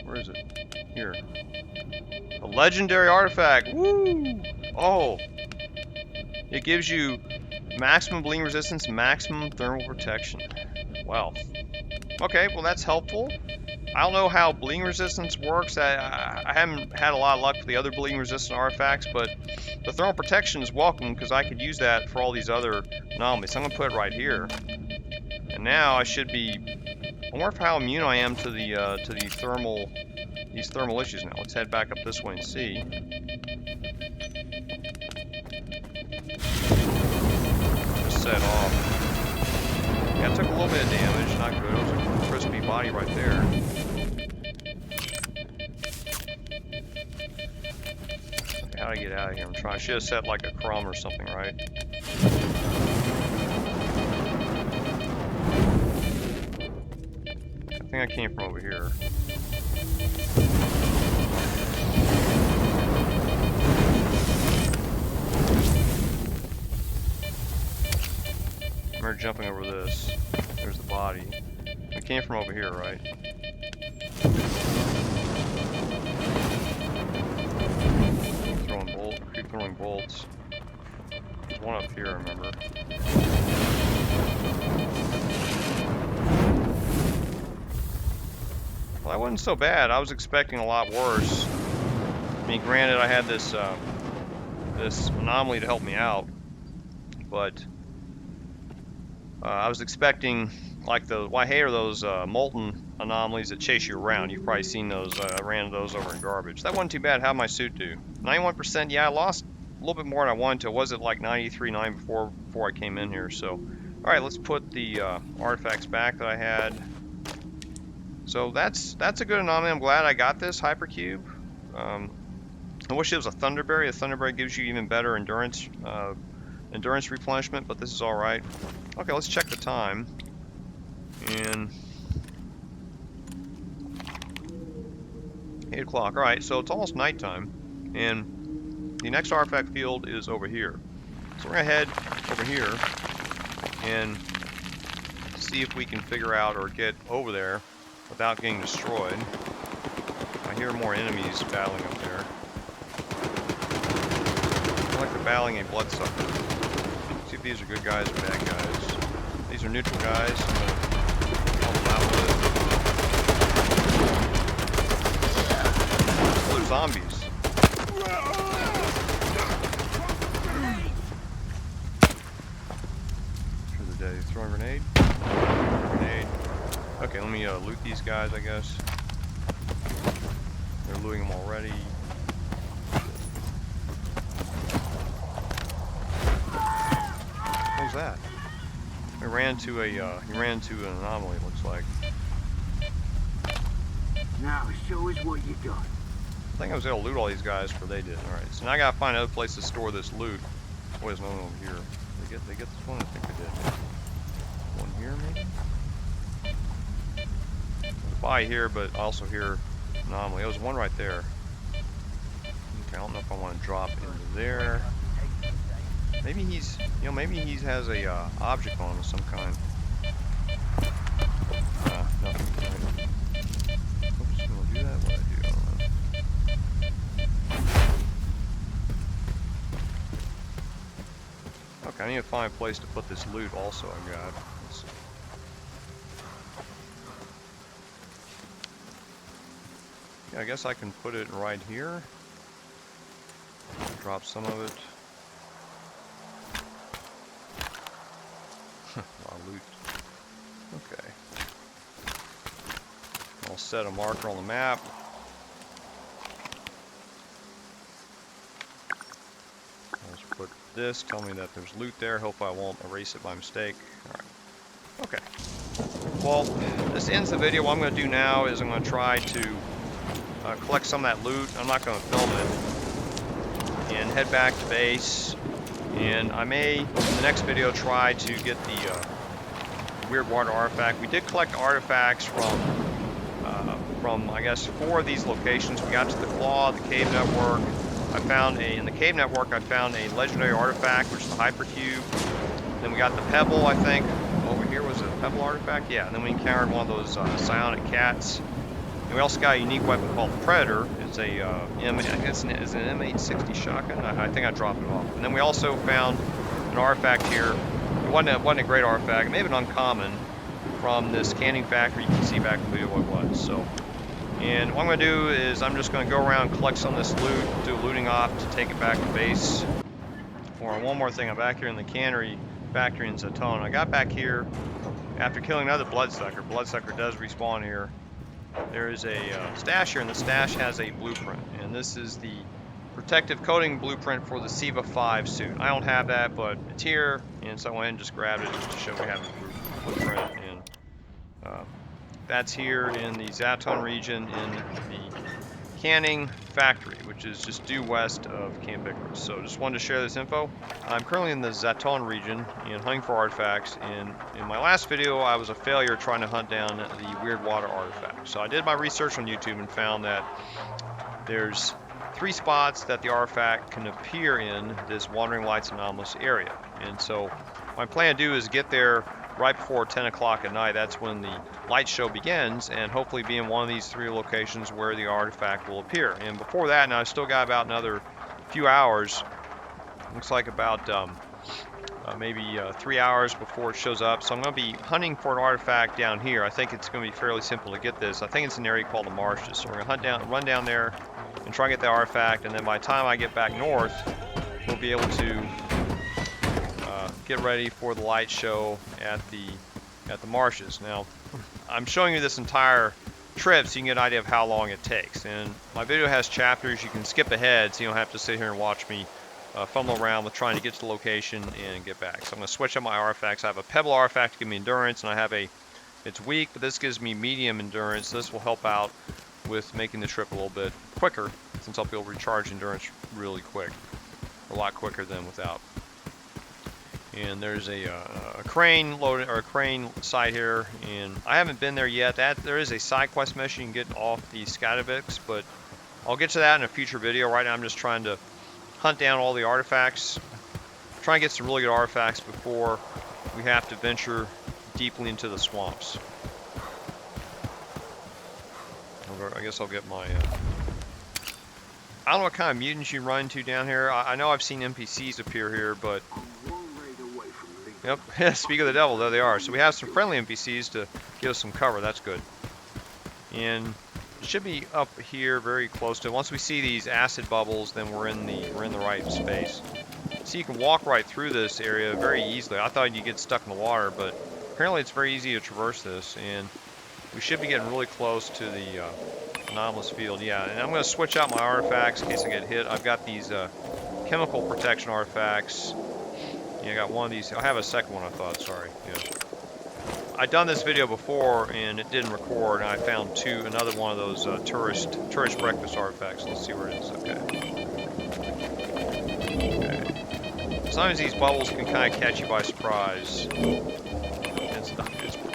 Where is it? Here. A legendary artifact. Woo! Oh. It gives you maximum bleeding resistance, maximum thermal protection. Wow. Okay, well that's helpful. I don't know how bleeding resistance works. I haven't had a lot of luck with the other bleeding resistant artifacts, but the thermal protection is welcome because I could use that for all these other anomalies. So I'm gonna put it right here. And now I should be. I wonder how immune I am to the thermal. These thermal issues now. Let's head back up this way and see. Just set off. Yeah, I took a little bit of damage. Not good. It was a crispy body right there. Okay, how do I get out of here? I'm trying. I should have set like a crumb or something, right? I think I came from over here. I remember jumping over this. There's the body. We came from over here, right? Keep throwing bolts. There's one up here, I remember. Well, that wasn't so bad. I was expecting a lot worse. I mean, granted, I had this this anomaly to help me out, but I was expecting like the. Well, I hate those molten anomalies that chase you around. You've probably seen those. I ran those over in garbage. That wasn't too bad. How'd my suit do? 91%. Yeah, I lost a little bit more than I wanted to. It was at like 93.9 before I came in here. So, all right, let's put the artifacts back that I had. So that's a good anomaly. I'm glad I got this Hypercube. I wish it was a Thunderberry. A Thunderberry gives you even better endurance replenishment, but this is all right. Okay, let's check the time. And 8 o'clock. All right, so it's almost nighttime, and the next artifact field is over here. So we're gonna head over here and see if we can figure out or get over there without getting destroyed. I hear more enemies battling up there. I like they're battling a bloodsucker. See if these are good guys or bad guys. These are neutral guys. I'm gonna help them out with it. Oh, they're zombies. Sure they're dead. Throwing a grenade. Grenade. Okay, let me loot these guys, I guess. They're looting them already. What was that? He ran to an anomaly, it looks like. Now show us what you got. I think I was able to loot all these guys before they did. Alright, so now I gotta find another place to store this loot. Boy, there's no one over here. They get this one? I think they did. One here, maybe? There's a buy here, but I also hear anomaly. There's one right there. Okay, I don't know if I want to drop into there. Maybe he's, maybe he has a object on him of some kind. Nothing. Right. Oops, gonna do that? What I do? I don't know. Okay, I need to find a place to put this loot also I got. Let's see. Yeah, I guess I can put it right here. Drop some of it. A lot of loot. Okay. I'll set a marker on the map. Let's put this. Tell me that there's loot there. Hopefully I won't erase it by mistake. Alright. Okay. Well, this ends the video. What I'm going to do now is I'm going to try to collect some of that loot. I'm not going to film it. And head back to base. And I may, in the next video, try to get the weird water artifact. We did collect artifacts from I guess 4 of these locations. We got to the Claw, the Cave Network. In the Cave Network, I found a legendary artifact, which is the Hypercube. Then we got the Pebble, I think. Over here was a Pebble artifact? Yeah, and then we encountered one of those psionic cats. And we also got a unique weapon called the Predator. It's a I guess it's an M860 shotgun. I think I dropped it off. And then we also found an artifact here. It wasn't a great artifact. It may have been uncommon from this canning factory. You can see back in the video what it was. So, and what I'm going to do is I'm just going to go around and collect some of this loot, do a looting op to take it back to base. Or one more thing, I'm back here in the cannery factory in Zaton. I got back here after killing another bloodsucker. Bloodsucker does respawn here. There is a stash here, and the stash has a blueprint, and this is the protective coating blueprint for the SEVA-V suit. I don't have that, but it's here, and so I went and just grabbed it just to show we have a blueprint. And that's here in the Zaton region in the canning factory, which is just due west of Camp Icarus. So just wanted to share this info. I'm currently in the Zaton region and hunting for artifacts, and in my last video I was a failure trying to hunt down the weird water artifact. So I did my research on YouTube and found that there's 3 spots that the artifact can appear in this Wandering Lights anomalous area. And so my plan to do is get there right before 10 o'clock at night. That's when the light show begins, and hopefully be in one of these 3 locations where the artifact will appear. And before that, now I still got about another few hours. Looks like about maybe 3 hours before it shows up. So I'm going to be hunting for an artifact down here. I think it's going to be fairly simple to get this. I think it's an area called the Marshes. So we're going to run down there and try to get the artifact, and then by the time I get back north, we'll be able to get ready for the light show at the Marshes. Now, I'm showing you this entire trip so you can get an idea of how long it takes. And my video has chapters. You can skip ahead so you don't have to sit here and watch me fumble around with trying to get to the location and get back. So I'm going to switch up my artifacts. I have a Pebble artifact to give me endurance, and I have it's weak, but this gives me medium endurance. This will help out with making the trip a little bit quicker, since I'll be able to recharge endurance really quick. A lot quicker than without. And there's a crane loaded, or a crane site here, and I haven't been there yet. There is a side quest mission you can get off the Scatavix, but I'll get to that in a future video. Right now I'm just trying to hunt down all the artifacts try and get some really good artifacts before we have to venture deeply into the swamps. I guess I'll get my... I don't know what kind of mutants you run into down here. I know I've seen NPCs appear here, but... Yep, speak of the devil, there they are. So we have some friendly NPCs to give us some cover. That's good. And it should be up here very close to... Once we see these acid bubbles, then we're in the right space. So you can walk right through this area very easily. I thought you'd get stuck in the water, but apparently it's very easy to traverse this. And we should be getting really close to the anomalous field. Yeah, and I'm going to switch out my artifacts in case I get hit. I've got these chemical protection artifacts. Yeah, I got one of these. I have a second one, I thought. Sorry. Yeah. I'd done this video before and it didn't record, and I found another one of those tourist breakfast artifacts. Let's see where it is. Okay. Sometimes these bubbles can kind of catch you by surprise.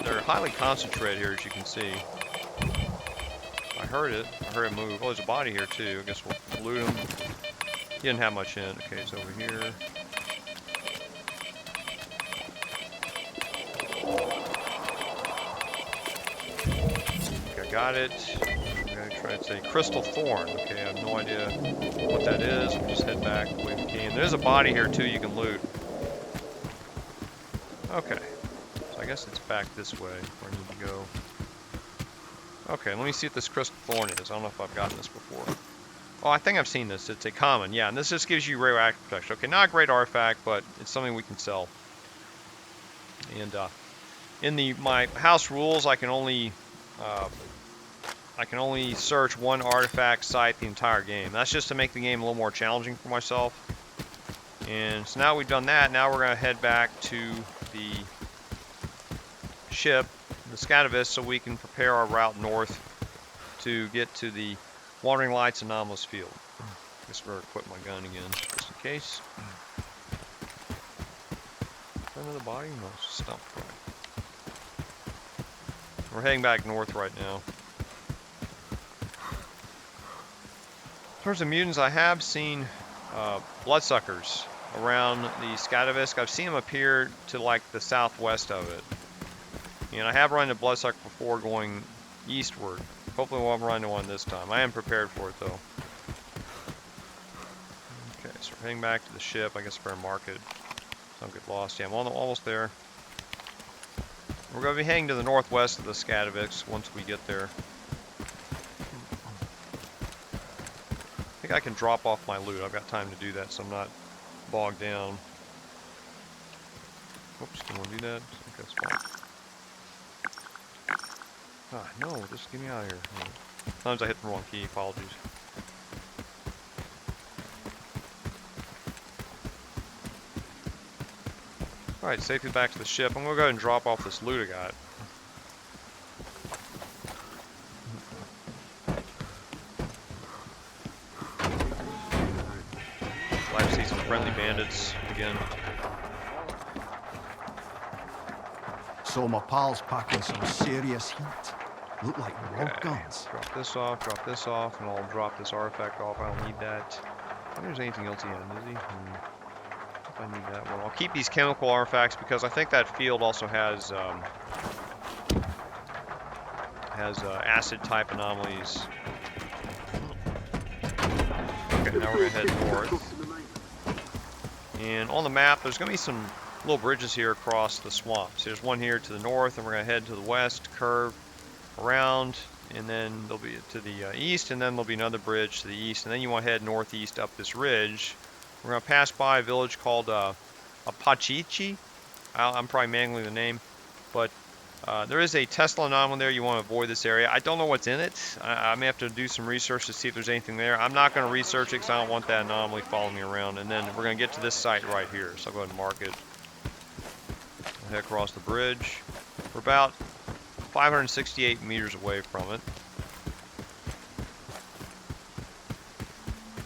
They're highly concentrated here, as you can see. I heard it move. Oh, there's a body here too. I guess we'll loot him. He didn't have much in. Okay, it's over here. Okay, I got it. I'm gonna try to say Crystal Thorn. Okay, I have no idea what that is. We'll just head back the way we can. There's a body here too you can loot. Okay. So I guess it's back this way where I need to go. Okay, let me see what this Crystal Thorn is. I don't know if I've gotten this before. Oh, I think I've seen this. It's a common. Yeah, and this just gives you radioactive protection. Okay, not a great artifact, but it's something we can sell. And in my house rules, I can only search one artifact site the entire game. That's just to make the game a little more challenging for myself. And so now we've done that, now we're going to head back to the ship, the Snagged, so we can prepare our route north to get to the Wandering Lights anomalous field. I guess we're equipping my gun again, just in case. Another body? No, it's just stumped. Right. We're heading back north right now. In terms of mutants, I have seen bloodsuckers around the Snagged. I've seen them appear to like the southwest of it. And I have run into bloodsucker before going eastward. Hopefully we won't run into one this time. I am prepared for it though. Okay, so we're heading back to the ship. I guess we're in market. Don't get lost. Yeah, I'm almost there. We're going to be heading to the northwest of the Snagged once we get there. I think I can drop off my loot. I've got time to do that so I'm not bogged down. Oops, can we do that? Okay, that's fine. Ah, no, just get me out of here. Sometimes I hit the wrong key. Apologies. Alright, safely back to the ship. I'm going to go ahead and drop off this loot I got. Glad to see some friendly bandits again. So my pal's packing some serious heat. Look like log guns. Drop this off, and I'll drop this artifact off. I don't need that. I think there's anything else he has, is he? If I need that one. I'll keep these chemical artifacts because I think that field also has acid type anomalies. Okay, now we're gonna head north. And on the map, there's gonna be some little bridges here across the swamps. There's one here to the north, and we're gonna head to the west, curve around, and then there'll be to the east, and then there'll be another bridge to the east, and then you want to head northeast up this ridge. We're going to pass by a village called Opachychi. I'm probably mangling the name, but there is a Tesla anomaly there. You want to avoid this area. I don't know what's in it. I may have to do some research to see if there's anything there. I'm not going to research it because I don't want that anomaly following me around. And then we're going to get to this site right here, so I'll go ahead and mark it. I'll head across the bridge. We're about 568 meters away from it.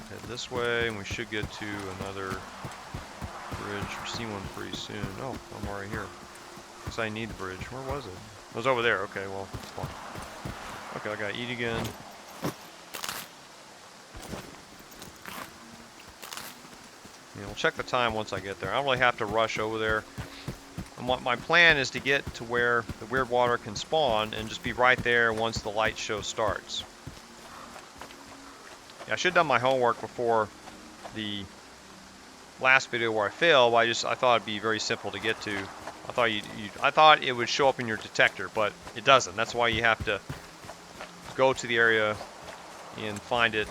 Head this way, and we should get to another bridge. We'll see one pretty soon. Oh, I'm already here. Guess I need the bridge. Where was it? It was over there. Okay, well, it's fine. Okay, I gotta eat again. And we'll check the time once I get there. I don't really have to rush over there. And what my plan is to get to where the weird water can spawn and just be right there once the light show starts. Yeah, I should have done my homework before the last video where I failed, but I thought it'd be very simple to get to. I thought it would show up in your detector, but it doesn't. That's why you have to go to the area and find it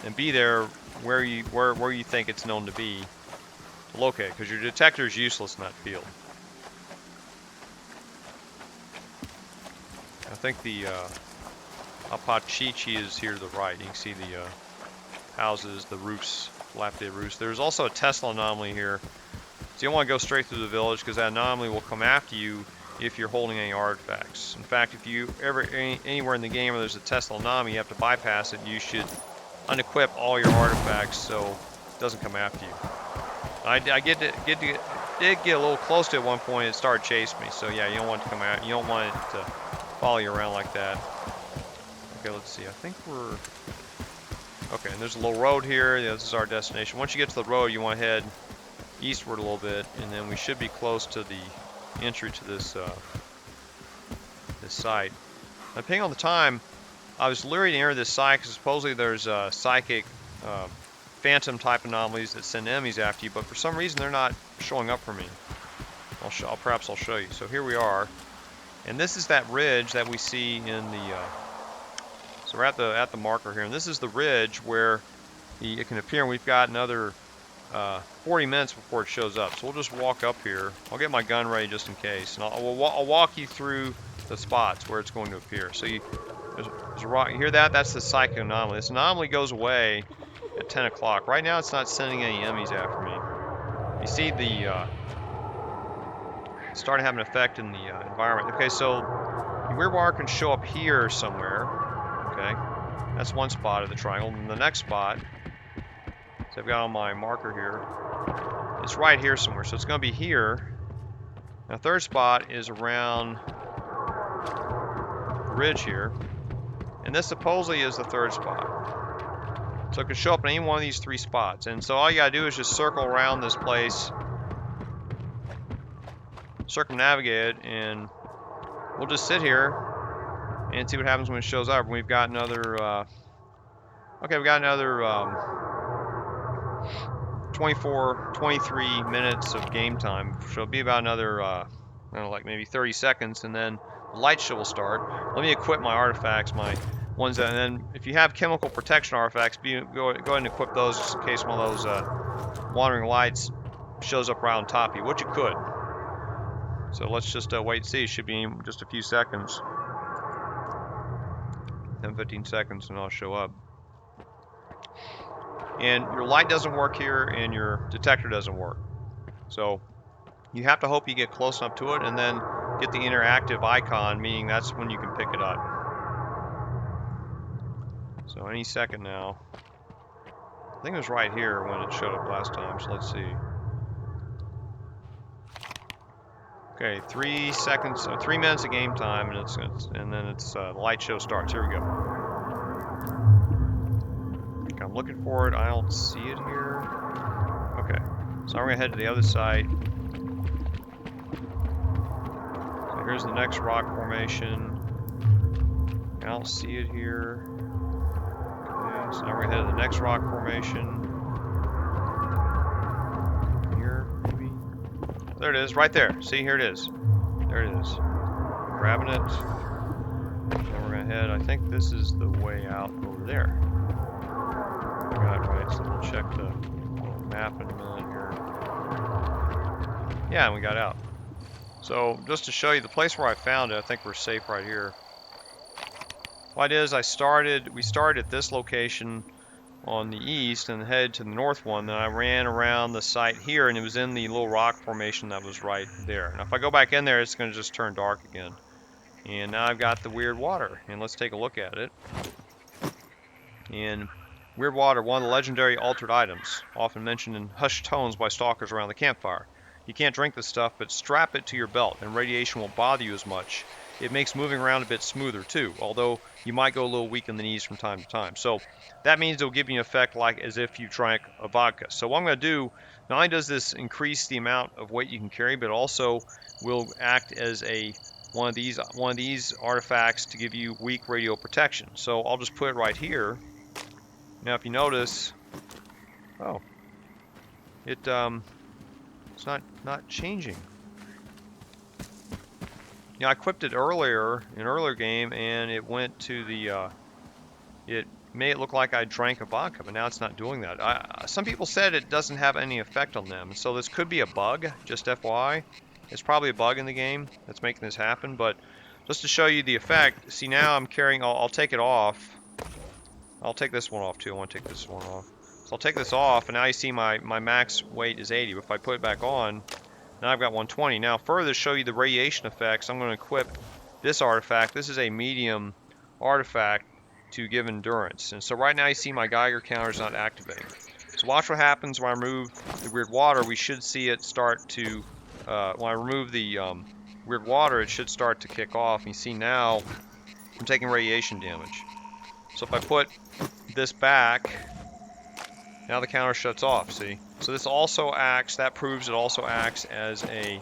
and be there where you think it's known to be to locate, because your detector is useless in that field. I think the Opachychi is here to the right. You can see the houses, the roofs, dilapidated roofs. There's also a Tesla anomaly here. So you don't want to go straight through the village, because that anomaly will come after you if you're holding any artifacts. In fact, if you ever anywhere in the game where there's a Tesla anomaly, you have to bypass it. You should unequip all your artifacts so it doesn't come after you. I did get a little close to it at one point. It started chasing me. So yeah, you don't want it to come out. You don't want it to follow you around like that. Okay, let's see. I think we're okay. And there's a little road here. Yeah, this is our destination. Once you get to the road, you want to head eastward a little bit, and then we should be close to the entry to this this site. Now, depending on the time, I was lured to enter this site because supposedly there's psychic phantom type anomalies that send enemies after you, but for some reason they're not showing up for me. Perhaps I'll show you. So here we are, and this is that ridge that we see in the. So we're at the marker here, and this is the ridge where it can appear. And we've got another 40 minutes before it shows up. So we'll just walk up here. I'll get my gun ready just in case, and I'll walk you through the spots where it's going to appear. So there's a rock. You hear that? That's the psychic anomaly. This anomaly goes away at 10 o'clock. Right now, it's not sending any enemies after me. You see the starting to have an effect in the environment. Okay, so the weird water can show up here somewhere. Okay, that's one spot of the triangle. And the next spot, so I've got on my marker here, it's right here somewhere. So it's going to be here. Now, third spot is around the ridge here. And this supposedly is the third spot. So it could show up in any one of these three spots. And so all you got to do is just circle around this place, circumnavigate it, and we'll just sit here and see what happens when it shows up. We've got another, okay, we've got another 23 minutes of game time. So it'll be about another, I don't know, like maybe 30 seconds, and then the light show will start. Let me equip my artifacts, my ones that, and then if you have chemical protection artifacts, go ahead and equip those just in case one of those wandering lights shows up right on top of you, which it could. So let's just wait and see. It should be in just a few seconds. 10-15 seconds and I'll show up. And your light doesn't work here and your detector doesn't work. So you have to hope you get close enough to it and then get the interactive icon, meaning that's when you can pick it up. So any second now. I think it was right here when it showed up last time, so let's see. Okay, 3 seconds, 3 minutes of game time, and then the light show starts. Here we go. Okay, I'm looking for it. I don't see it here. Okay, so I'm gonna head to the other side. So here's the next rock formation. I don't see it here. Okay, so now we're gonna head to the next rock formation. There it is, right there. See, here it is. There it is. Grabbing it. Then we're gonna head. I think this is the way out over there. I got it right. So we'll check the map in a minute here. Yeah, and we got out. So just to show you the place where I found it, I think we're safe right here. What it is, we started at this location on the east and headed to the north one. Then I ran around the site here, and it was in the little rock formation that was right there. Now if I go back in there, it's going to just turn dark again. And now I've got the weird water, and let's take a look at it. And weird water, one of the legendary altered items, often mentioned in hushed tones by stalkers around the campfire. You can't drink this stuff, but strap it to your belt, and radiation won't bother you as much. it makes moving around a bit smoother too, although you might go a little weak in the knees from time to time. So that means it'll give you an effect like as if you drank a vodka. So what I'm going to do, not only does this increase the amount of weight you can carry, but also will act as one of these artifacts to give you weak radio protection. So I'll just put it right here. Now if you notice, oh, it's not changing. I equipped it earlier in an earlier game, and it went to the. It made it look like I drank a vodka, but now it's not doing that. Some people said it doesn't have any effect on them, so this could be a bug. Just FYI, it's probably a bug in the game that's making this happen. But just to show you the effect, see now I'm carrying. I'll take it off. I'll take this one off too. I want to take this one off. So I'll take this off, and now you see my max weight is 80. But if I put it back on, now I've got 120. Now further to show you the radiation effects, I'm going to equip this artifact. This is a medium artifact to give endurance. And so right now you see my Geiger counter is not activating. So watch what happens when I remove the weird water. We should see it start to, when I remove the weird water, it should start to kick off. And you see now I'm taking radiation damage. So if I put this back, now the counter shuts off, see? So this also acts, that proves it also acts as a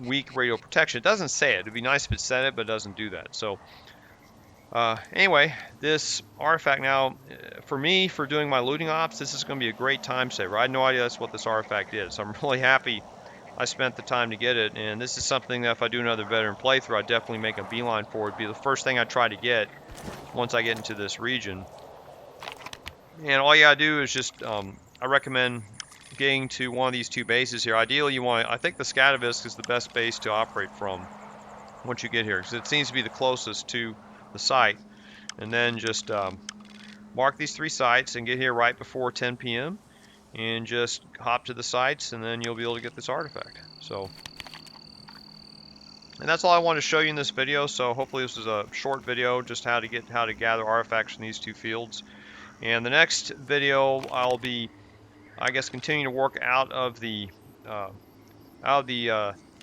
weak radio protection. It doesn't say it. It'd be nice if it said it, but it doesn't do that. So anyway, this artifact now, for me, for doing my looting ops, this is going to be a great time saver. I had no idea that's what this artifact is. So I'm really happy I spent the time to get it. And this is something that if I do another veteran playthrough, I'd definitely make a beeline for it. It'd be the first thing I try to get once I get into this region. And all you gotta do is just, I recommend getting to one of these two bases here. Ideally, I think the Scatavisk is the best base to operate from once you get here, because it seems to be the closest to the site. And then just mark these 3 sites and get here right before 10 p.m. and just hop to the sites, and then you'll be able to get this artifact. So, and that's all I wanted to show you in this video. So hopefully this is a short video, just how to gather artifacts from these 2 fields. And the next video, I'll be, I guess, continuing to work out of the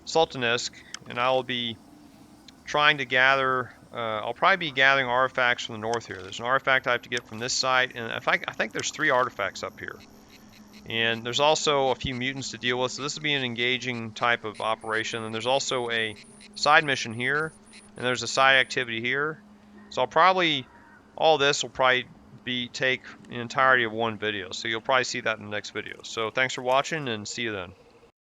Sultansk, and I will be trying to gather. I'll probably be gathering artifacts from the north here. There's an artifact I have to get from this site, and I think there's 3 artifacts up here. And there's also a few mutants to deal with, so this will be an engaging type of operation. And there's also a side mission here, and there's a side activity here. So all this will probably take the entirety of one video. So you'll probably see that in the next video. So thanks for watching, and see you then.